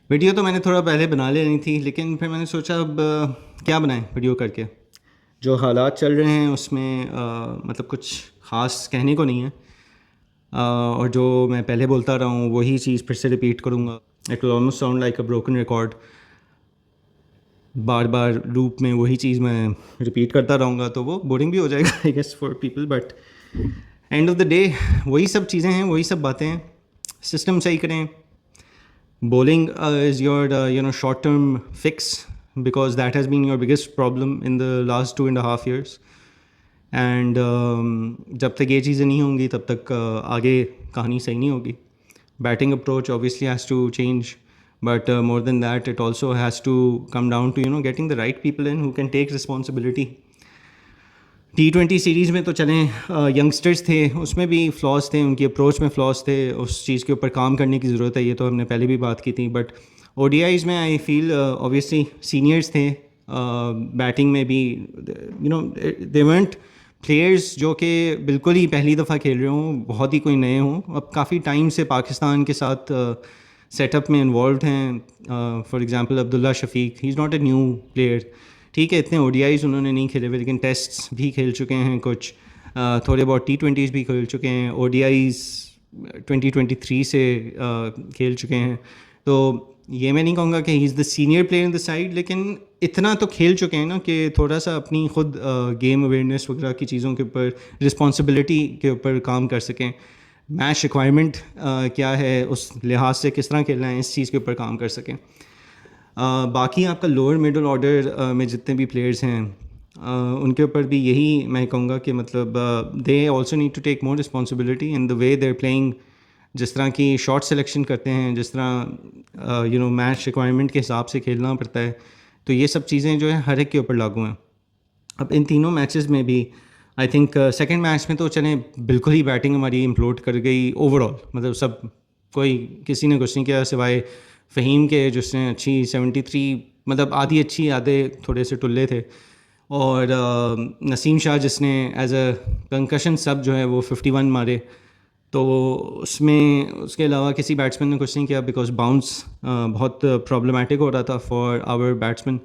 Video तो मैंने थोड़ा पहले बना लेनी थी, लेकिन फिर मैंने सोचा अब क्या बनाएं वीडियो करके। जो हालात चल रहे हैं उसमें मतलब कुछ ख़ास कहने को नहीं है। और जो मैं पहले बोलता रहा हूँ वही चीज़ फिर से रिपीट करूँगा। It will almost sound like a broken record. Bar bar loop में वही चीज़ मैं रिपीट करता रहूँगा तो वो बोरिंग भी हो जाएगा I guess for people. But end of the day वही सब चीज़ें हैं, वही सब बातें हैं। सिस्टम सही करें। Bowling is your short term fix, because that has been your biggest problem in the last 2.5 years. And जब तक ये चीज़ें नहीं होंगी तब तक आगे कहानी सही नहीं होगी. Batting approach obviously has to change, but more than that, it also has to come down to getting the right people in who can take responsibility. T20 series में तो चलें, यंगस्टर्स थे, उसमें भी फ्लॉज थे, उनकी अप्रोच में flaws थे, उस चीज़ के ऊपर काम करने की ज़रूरत है, ये तो हमने पहले भी बात की थी. बट ODIs में आई फील ऑब्वियसली सीनियर्स थे बैटिंग में भी, दे वेंट प्लेयर्स जो कि बिल्कुल ही पहली दफ़ा खेल रहे हों, बहुत ही कोई नए हों, अब काफ़ी टाइम से पाकिस्तान के साथ सेटअप में इन्वॉल्व हैं. For example Abdullah Shafique, he is not a new player. ठीक है, इतने ODIs उन्होंने नहीं खेले हुए, लेकिन टेस्ट्स भी खेल चुके हैं कुछ, थोड़े बहुत T20s भी खेल चुके हैं, ODIs 2023 से खेल चुके हैं. तो ये मैं नहीं कहूँगा कि he is the senior player in the side, लेकिन इतना तो खेल चुके हैं ना कि थोड़ा सा अपनी खुद गेम अवेयरनेस वगैरह की चीज़ों के ऊपर, रिस्पॉन्सिबिलिटी के ऊपर काम कर सकें. मैच रिक्वायरमेंट क्या है, उस लिहाज से किस तरह खेलना है, इस चीज़ के ऊपर काम कर सकें. बाकी आपका लोअर मिडल ऑर्डर में जितने भी प्लेयर्स हैं, उनके ऊपर भी यही मैं कहूँगा कि मतलब they also need to take more responsibility in the way they are playing. जिस तरह की शॉट सिलेक्शन करते हैं, जिस तरह मैच रिक्वायरमेंट के हिसाब से खेलना पड़ता है, तो ये सब चीज़ें जो है हर एक के ऊपर लागू हैं. अब इन तीनों मैचेस में भी आई थिंक सेकेंड मैच में तो चलें बिल्कुल ही बैटिंग हमारी इम्प्लोड कर गई ओवरऑल. मतलब सब कोई किसी ने कुछ नहीं किया सिवाय फ़हीम के, जिसने अच्छी 73, मतलब आधी अच्छी आधे थोड़े से टुल्ले थे, और नसीम शाह जिसने एज अ कंकशन सब जो है वो 51 मारे. तो उसमें उसके अलावा किसी बैट्समैन ने कुछ नहीं किया, बिकॉज बाउंस बहुत प्रॉब्लमेटिक हो रहा था फॉर आवर बैट्समैन.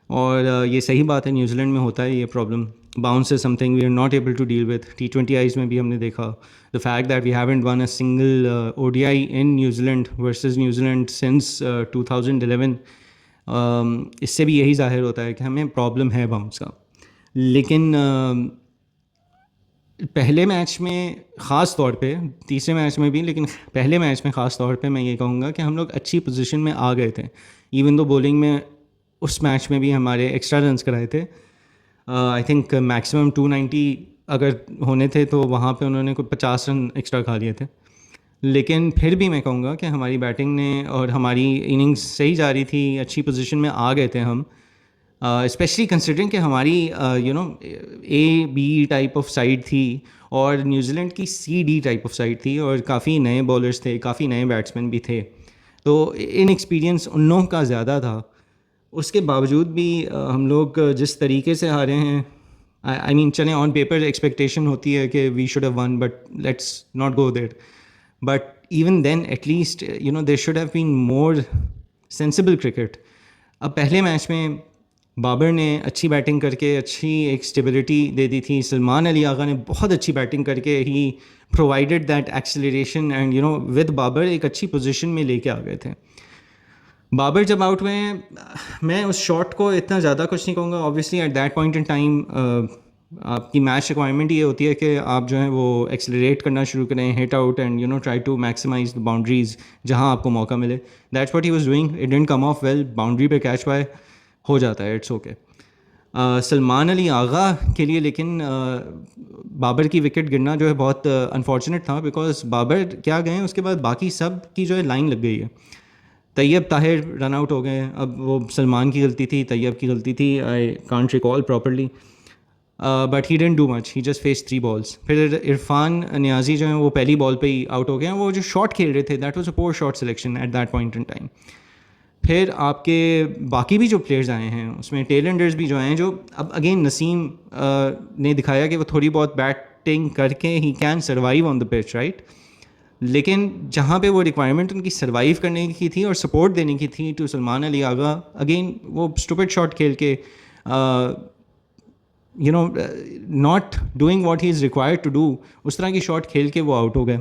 और ये सही बात है, न्यूजीलैंड में होता है ये problem. Bounce is something we are not able to deal with. T20 eyes में भी हमने देखा the fact that we haven't one a single ODI in New Zealand versus New Zealand since 2011. इससे भी यही जाहिर होता है कि हमें प्रॉब्लम है बाउंस का. लेकिन पहले मैच में ख़ास तौर पे, तीसरे मैच में भी, लेकिन पहले मैच में ख़ास तौर पे मैं ये कहूँगा कि हम लोग अच्छी पोजीशन में आ गए थे. इवन दो बॉलिंग में उस मैच में भी हमारे एक्स्ट्रा रन्स कराए थे. आई थिंक मैक्सिमम 290 अगर होने थे, तो वहाँ पे उन्होंने कोई 50 रन एक्स्ट्रा खा लिए थे. लेकिन फिर भी मैं कहूँगा कि हमारी बैटिंग ने और हमारी इनिंग्स सही जा रही थी, अच्छी पोजीशन में आ गए थे हम. स्पेशली कंसिडरिंग कि हमारी A-B टाइप ऑफ साइड थी और न्यूजीलैंड की C-D टाइप ऑफ साइड थी, और काफ़ी नए बॉलर्स थे, काफ़ी नए बैट्समैन भी थे. तो इन एक्सपीरियंस उन लोगों का ज़्यादा था. उसके बावजूद भी हम लोग जिस तरीके से हारे हैं, आई मीन चलें ऑन पेपर एक्सपेक्टेशन होती है कि we should have won, but let's not go there. But even then at least there should have been more sensible cricket. अब पहले मैच में बाबर ने अच्छी बैटिंग करके अच्छी एक स्टेबिलिटी दे दी थी. सलमान अली आगा ने बहुत अच्छी बैटिंग करके ही provided that acceleration, and with Babar एक अच्छी पोजीशन में लेके आ गए थे. बाबर जब आउट हुए, मैं उस शॉट को इतना ज़्यादा कुछ नहीं कहूँगा. Obviously eight that point in time आपकी मैच रिक्वायरमेंट ये होती है कि आप जो है वो एक्सेलरेट करना शुरू करें, hit out, and try to maximise the boundaries जहाँ आपको मौका मिले. That's what he was doing. It didn't come off well. Boundary पे कैच पाए, हो जाता है, इट्स ओके. सलमान अली आगा के लिए लेकिन बाबर की विकेट गिरना जो है बहुत अनफॉर्चुनेट था, बिकॉज बाबर क्या गए उसके बाद बाकी सब की जो है लाइन लग गई है. तैयब ताहिर रन आउट हो गए. अब वो सलमान की गलती थी, तैयब की गलती थी, I can't recall properly, but he didn't do much. He just face 3 balls. फिर इरफान नियाजी जो है वो पहली बॉल पे ही आउट हो गए. वो जो शॉट खेल रहे थे, that was a poor shot selection at that point in time. फिर आपके बाकी भी जो प्लेयर्स आए हैं उसमें टेलेंडर्स भी जो हैं, जो अब अगेन नसीम ने दिखाया कि वो थोड़ी बहुत बैटिंग करके he can survive on the pitch, right. लेकिन जहाँ पे वो रिक्वायरमेंट उनकी सर्वाइव करने की थी और सपोर्ट देने की थी टू सलमान अली आगा, अगेन वो स्टूपिड शॉट खेल के you know not doing what he is required to do, उस तरह की शॉट खेल के वो आउट हो गए।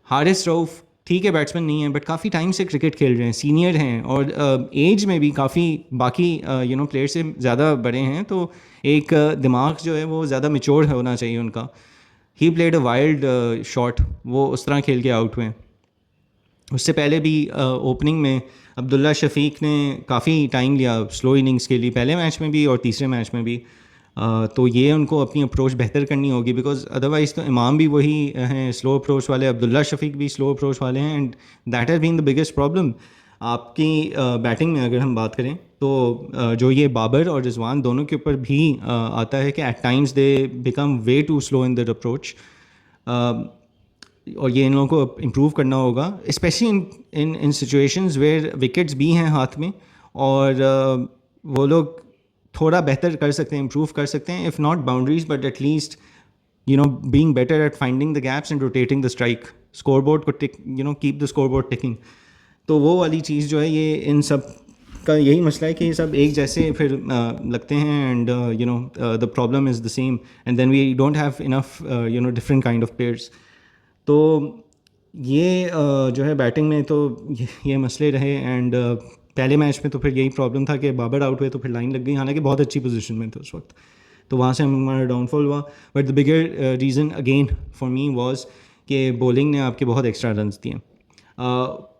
हारिस रऊफ़ ठीक है बैट्समैन नहीं है बट काफ़ी टाइम से क्रिकेट खेल रहे हैं, सीनियर हैं और एज में भी काफ़ी बाकी प्लेयर से ज़्यादा बड़े हैं, तो एक दिमाग जो है वो ज़्यादा मेच्योर होना चाहिए उनका। He played a wild shot, वो उस तरह खेल के आउट हुए। उससे पहले भी ओपनिंग में अब्दुल्ला शफीक ने काफ़ी टाइम लिया स्लो इनिंग्स के लिए, पहले मैच में भी और तीसरे मैच में भी। तो ये उनको अपनी अप्रोच बेहतर करनी होगी, बिकॉज अदरवाइज़ तो इमाम भी वही हैं स्लो अप्रोच वाले, अब्दुल्ला शफीक भी स्लो अप्रोच वाले हैं, and that has been the biggest problem. आपकी बैटिंग में अगर हम बात करें तो जो ये बाबर और रिजवान दोनों के ऊपर भी आता है कि at times they become way too slow in their approach, और ये इन लोगों को इम्प्रूव करना होगा, specially in situations where wickets भी हैं हाथ में, और वो लोग थोड़ा बेहतर कर सकते हैं, इम्प्रूव कर सकते हैं, if not boundaries but at least being better at finding the gaps and rotating the strike, scoreboard को कीप द स्कोरबोर्ड टिकिंग। तो वो वाली चीज़ जो है, ये इन सब का यही मसला है कि ये सब एक जैसे फिर लगते हैं, and the problem is the same, and then we don't have enough different kind of players. तो ये जो है बैटिंग में तो ये मसले रहे, एंड पहले मैच में तो फिर यही प्रॉब्लम था कि बाबर आउट हुए तो फिर लाइन लग गई, हालांकि बहुत अच्छी पोजीशन में थे उस वक्त, तो वहाँ से हमारा डाउनफॉल हुआ। But the bigger reason again for me was कि बॉलिंग ने आपके बहुत एक्स्ट्रा रन्स दिए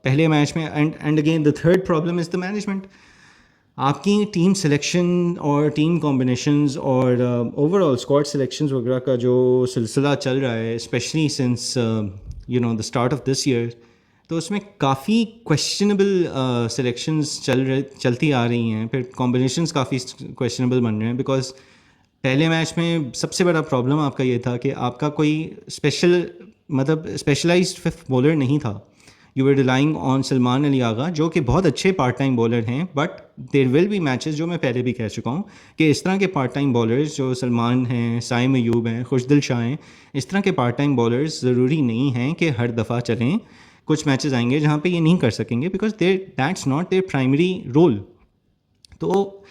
पहले मैच में, and again the third problem is the management. आपकी टीम सिलेक्शन और टीम कॉम्बिनेशंस और ओवरऑल स्क्वाड सिलेक्शंस वगैरह का जो सिलसिला चल रहा है, specially since the start of this year, तो उसमें काफ़ी क्वेश्चनेबल सिलेक्शंस चलती आ रही हैं, फिर कॉम्बिनेशंस काफ़ी क्वेश्चनेबल बन रहे हैं, बिकॉज पहले मैच में सबसे बड़ा प्रॉब्लम आपका ये था कि आपका कोई स्पेशलाइज्ड फिफ्थ बॉलर नहीं था। You were relying on Salman Ali Agha, जो कि बहुत अच्छे पार्ट टाइम बॉलर हैं, but there will be matches, जो मैं पहले भी कह चुका हूँ, कि इस तरह के पार्ट टाइम बॉलर्स जो सलमान हैं, साइम अयूब हैं, खुशदिल शाह हैं, इस तरह के पार्ट टाइम बॉलर्स ज़रूरी नहीं हैं कि हर दफ़ा चलें। कुछ मैचेस आएंगे जहाँ पे ये नहीं कर सकेंगे, because that's not their primary role. तो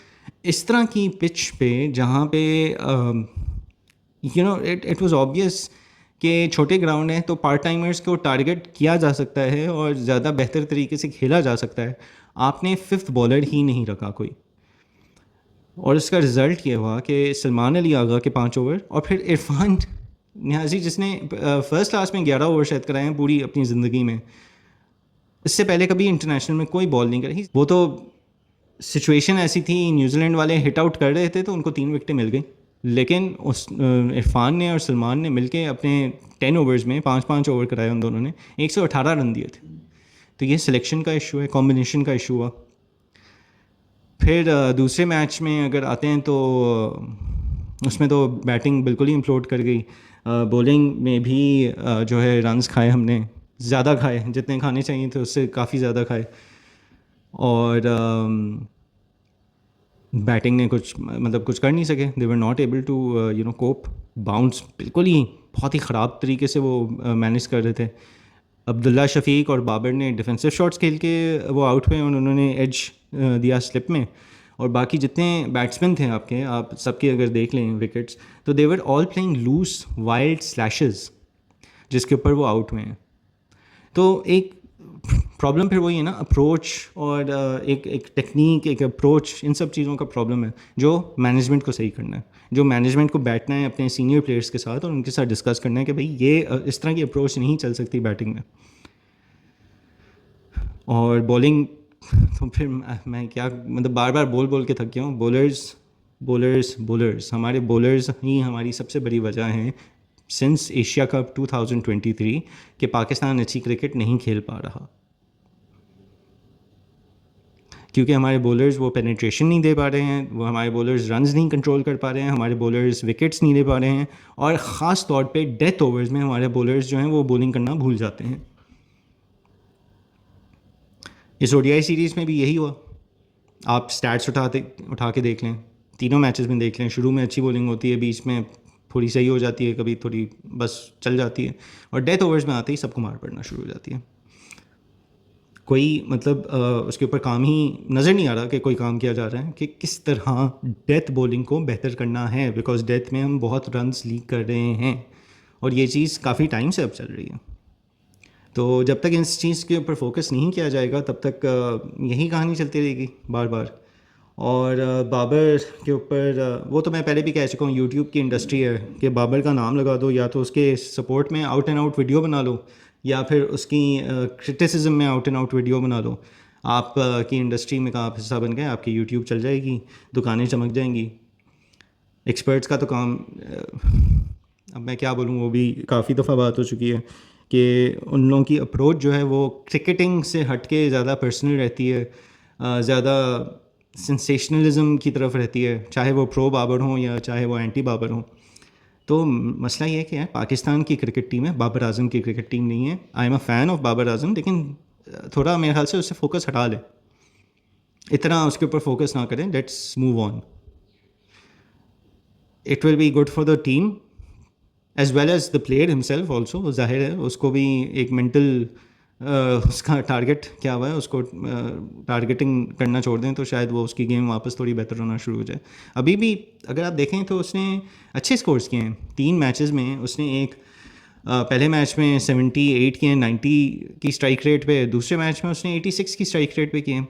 इस तरह की पिच पे जहाँ पे इट वाज ऑब्वियस कि छोटे ग्राउंड हैं तो पार्ट टाइमर्स को टारगेट किया जा सकता है और ज़्यादा बेहतर तरीके से खेला जा सकता है, आपने फिफ्थ बॉलर ही नहीं रखा कोई, और इसका रिज़ल्ट ये हुआ कि सलमान अली आगा के 5 ओवर, और फिर इरफान नियाजी जिसने फर्स्ट क्लास में 11 ओवर शायद कराए हैं पूरी अपनी ज़िंदगी में, इससे पहले कभी इंटरनेशनल में कोई बॉल नहीं कराई। वो तो सिचुएशन ऐसी थी, न्यूजीलैंड वाले हिट आउट कर रहे थे तो उनको 3 विकेटें मिल गई, लेकिन उस इरफान ने और सलमान ने मिलके अपने 10 ओवर्स में 5-5 ओवर कराए, उन दोनों ने 118 रन दिए थे। तो ये सिलेक्शन का इशू है, कॉम्बिनेशन का इशू हुआ। फिर दूसरे मैच में अगर आते हैं तो उसमें तो बैटिंग बिल्कुल ही इम्प्लोड कर गई, बॉलिंग में भी जो है रन्स खाए हमने, ज़्यादा खाए, जितने खाने चाहिए थे उससे काफ़ी ज़्यादा खाए, और बैटिंग ने कुछ कर नहीं सके, they were not able to cope, bounce बिल्कुल ही बहुत ही ख़राब तरीके से वो मैनेज कर रहे थे। अब्दुल्ला शफीक और बाबर ने डिफेंसिव शॉट्स खेल के वो आउट हुए, उन्होंने एज दिया स्लिप में, और बाकी जितने बैट्समैन थे आपके, आप सबके अगर देख लें विकेट्स, तो they were all playing loose wild slashes, जिसके ऊपर वो आउट हुए हैं। तो एक प्रॉब्लम फिर वही है ना, अप्रोच और एक टेक्निक, एक अप्रोच, इन सब चीज़ों का प्रॉब्लम है जो मैनेजमेंट को सही करना है, जो मैनेजमेंट को बैठना है अपने सीनियर प्लेयर्स के साथ और उनके साथ डिस्कस करना है कि भाई ये इस तरह की अप्रोच नहीं चल सकती बैटिंग में। और बॉलिंग तो फिर मैं क्या बार बार बोल के थक गया हूँ, बॉलर्स हमारे बॉलर्स ही हमारी सबसे बड़ी वजह है सिंस एशिया कप 2023 कि पाकिस्तान अच्छी क्रिकेट नहीं खेल पा रहा, क्योंकि हमारे बॉलर्स वो पेनिट्रेशन नहीं दे पा रहे हैं, वो हमारे बॉलर्स रन्स नहीं कंट्रोल कर पा रहे हैं, हमारे बॉलर्स विकेट्स नहीं ले पा रहे हैं, और ख़ास तौर पे डेथ ओवर्स में हमारे बॉलर्स जो हैं वो बॉलिंग करना भूल जाते हैं। इस ओडीआई सीरीज़ में भी यही हुआ, आप स्टैट्स उठा के देख लें, तीनों मैचेस में देख लें, शुरू में अच्छी बॉलिंग होती है, बीच में थोड़ी सही हो जाती है, कभी थोड़ी बस चल जाती है, और डेथ ओवर्स में आते ही सबको मार पड़ना शुरू हो जाती है। कोई मतलब उसके ऊपर काम ही नज़र नहीं आ रहा कि कोई काम किया जा रहा है कि किस तरह डेथ बॉलिंग को बेहतर करना है, बिकॉज डेथ में हम बहुत रन्स लीक कर रहे हैं और ये चीज़ काफ़ी टाइम से अब चल रही है। तो जब तक इस चीज़ के ऊपर फोकस नहीं किया जाएगा तब तक यही कहानी चलती रहेगी बार बार। और बाबर के ऊपर वो तो मैं पहले भी कह चुका हूँ, यूट्यूब की इंडस्ट्री है कि बाबर का नाम लगा दो, या तो उसके सपोर्ट में आउट एंड आउट वीडियो बना लो, या फिर उसकी क्रिटिसिज्म में आउट एंड आउट वीडियो बना लो। आप की इंडस्ट्री में का आप हिस्सा बन गए, आपकी यूट्यूब चल जाएगी, दुकानें चमक जाएंगी। एक्सपर्ट्स का तो काम अब मैं क्या बोलूँ, वो भी काफ़ी दफ़ा बात हो चुकी है कि उन लोगों की अप्रोच जो है वो क्रिकेटिंग से हट के ज़्यादा पर्सनल रहती है, ज़्यादा सेंसेशनलिज्म की तरफ रहती है, चाहे वो प्रो बाबर हों या चाहे वो एंटी बाबर हों। तो मसला ये है कि यार पाकिस्तान की क्रिकेट टीम है, बाबर आजम की क्रिकेट टीम नहीं है। I am a fan of Babar Azam, लेकिन थोड़ा मेरे ख्याल से उससे फोकस हटा ले, इतना उसके ऊपर फोकस ना करें। Let's move on. It will be good for the team as well as the player himself also. जाहिर है उसको भी एक मेंटल उसका टारगेट क्या हुआ है, उसको टारगेटिंग करना छोड़ दें तो शायद वो उसकी गेम वापस थोड़ी बेहतर होना शुरू हो जाए। अभी भी अगर आप देखें तो उसने अच्छे स्कोर्स किए हैं 3 मैचेस में। उसने एक पहले मैच में 78 किए, 90 की स्ट्राइक रेट पे, दूसरे मैच में उसने 86 की स्ट्राइक रेट पे किए।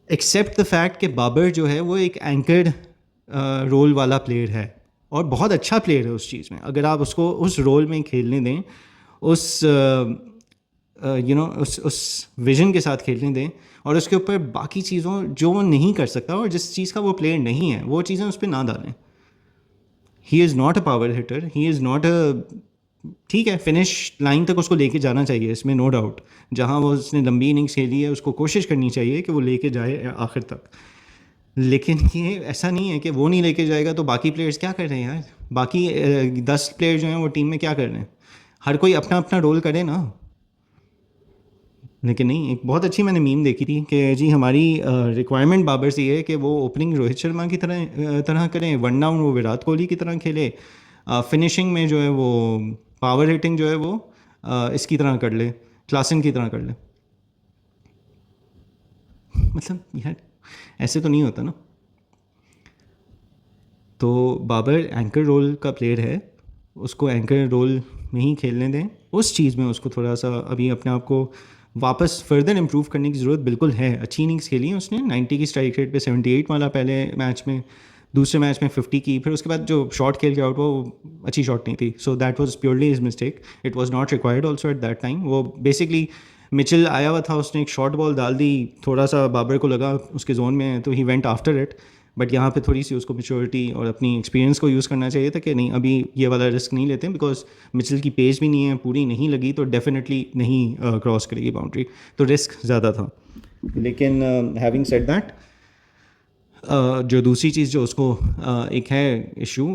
एक्सेप्ट द फैक्ट कि बाबर जो है वो एक एंकर्ड रोल वाला प्लेयर है और बहुत अच्छा प्लेयर है उस चीज़ में। अगर आप उसको उस रोल में खेलने दें, उस उस विजन के साथ खेलने दें, और उसके ऊपर बाकी चीज़ों जो वो नहीं कर सकता और जिस चीज़ का वो प्लेयर नहीं है वो चीज़ें उस पर ना डालें। ही is not a power hitter, he is not a, ठीक है फिनिश लाइन तक उसको लेके जाना चाहिए, इसमें नो डाउट। जहाँ वो उसने लंबी इनिंग्स खेली है उसको कोशिश करनी चाहिए कि वो लेके जाए आखिर तक। लेकिन ये ऐसा नहीं है कि वो नहीं लेके जाएगा तो बाकी प्लेयर्स क्या कर रहे हैं यार। बाकी 10 प्लेयर जो हैं वो टीम में क्या कर रहे हैं, हर कोई अपना अपना रोल करे ना। लेकिन नहीं, एक बहुत अच्छी मैंने मीम देखी थी कि जी हमारी रिक्वायरमेंट बाबर से ये है कि वो ओपनिंग रोहित शर्मा की तरह करें, वन डाउन वो विराट कोहली की तरह खेले, फिनिशिंग में जो है वो पावर हिटिंग जो है वो इसकी तरह कर ले, क्लासन की तरह कर ले। मतलब यार ऐसे तो नहीं होता ना। तो बाबर एंकर रोल का प्लेयर है, उसको एंकर रोल में ही खेलने दें। उस चीज़ में उसको थोड़ा सा अभी अपने आप को वापस फर्दर इम्प्रूव करने की ज़रूरत बिल्कुल है। अच्छी इनिंग्स खेली है उसने, 90 की स्ट्राइक रेट पे 78 वाला पहले मैच में, दूसरे मैच में 50 की, फिर उसके बाद जो शॉट खेल के आउट वो अच्छी शॉट नहीं थी। So that was purely his mistake, it was not required also at that time. वो बेसिकली मिचेल आया हुआ था, उसने एक शॉर्ट बॉल डाल दी, थोड़ा सा बाबर को लगा उसके जोन में है तो he went after it. But यहाँ पे थोड़ी सी उसको मेच्योरिटी और अपनी एक्सपीरियंस को यूज़ करना चाहिए था कि नहीं अभी ये वाला रिस्क नहीं लेते, बिकॉज मिचेल की पेस भी नहीं है, पूरी नहीं लगी तो डेफिनेटली नहीं क्रॉस करेगी बाउंड्री, तो रिस्क ज़्यादा था। लेकिन हैविंग सेड दैट, जो दूसरी चीज़ जो उसको एक है इशू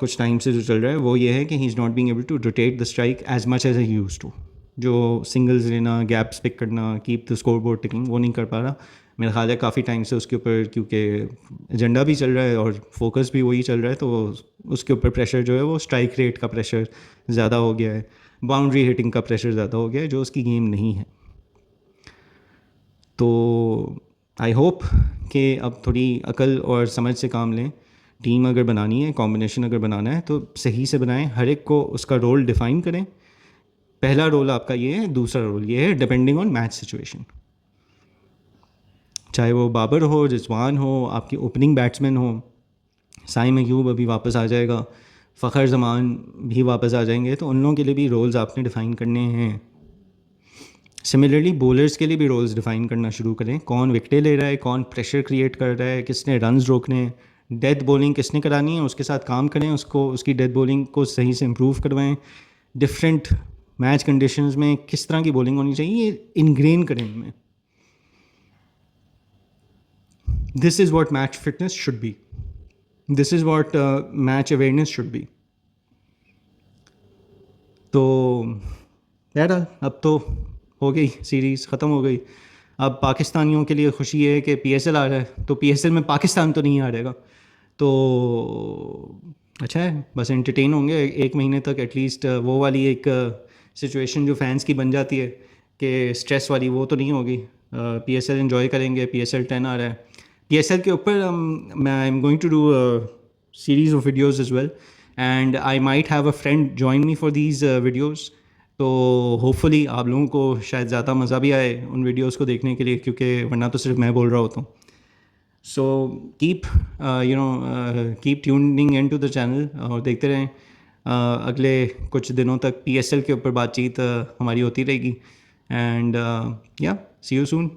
कुछ टाइम से जो चल रहा है वो ये है कि he is not being able to rotate the strike as much as he used to. जो सिंगल्स लेना, गैप्स पिक करना, keep the scoreboard ticking, वो नहीं कर पा रहा। मेरा ख्याल है काफ़ी टाइम से उसके ऊपर, क्योंकि एजेंडा भी चल रहा है और फोकस भी वही चल रहा है, तो उसके ऊपर प्रेशर जो है वो स्ट्राइक रेट का प्रेशर ज़्यादा हो गया है, बाउंड्री हिटिंग का प्रेशर ज़्यादा हो गया है, जो उसकी गेम नहीं है। तो आई होप कि अब थोड़ी अकल और समझ से काम लें। टीम अगर बनानी है, कॉम्बिनेशन अगर बनाना है तो सही से बनाएं, हर एक को उसका रोल डिफ़ाइन करें। पहला रोल आपका ये है, दूसरा रोल ये है, डिपेंडिंग ऑन मैच सिचुएशन। चाहे वो बाबर हो, रिजवान हो, आपकी ओपनिंग बैट्समैन हो, साइम अयूब अभी वापस आ जाएगा, फ़खर जमान भी वापस आ जाएंगे, तो उन लोगों के लिए भी रोल्स आपने डिफ़ाइन करने हैं। सिमिलरली बॉलर्स के लिए भी रोल्स डिफ़ाइन करना शुरू करें, कौन विकेटें ले रहा है, कौन प्रेशर क्रिएट कर रहा है, किसने रन्स रोकने हैं, डेथ बॉलिंग किसने करानी है, उसके साथ काम करें, उसको उसकी डेथ बॉलिंग को सही से इम्प्रूव करवाएं। डिफरेंट मैच कंडीशंस में किस तरह की बॉलिंग होनी चाहिए ये इनग्रेन करें इनमें। This is what match fitness should be, this is what match awareness should be. तो यार अब तो हो गई सीरीज़, ख़त्म हो गई। अब पाकिस्तानियों के लिए खुशी है कि पीएसएल आ रहा है, तो पीएसएल में पाकिस्तान तो नहीं हारेगा। तो अच्छा है, बस एंटरटेन होंगे एक महीने तक एटलीस्ट। वो वाली एक सिचुएशन जो फैंस की बन जाती है कि स्ट्रेस वाली, वो तो नहीं होगी। PSL एंजॉय करेंगे। PSL 10 आ रहा है। PSL के ऊपर मैं I am going to do series of videos as well, and I might have a friend join me for these videos. तो होपफुली आप लोगों को शायद ज़्यादा मज़ा भी आए उन वीडियोज़ को देखने के लिए, क्योंकि वरना तो सिर्फ मैं बोल रहा होता हूँ। So keep keep tuning in to the channel, और देखते रहें। अगले कुछ दिनों तक PSL के ऊपर बातचीत हमारी होती रहेगी। एंड या सी यू सून।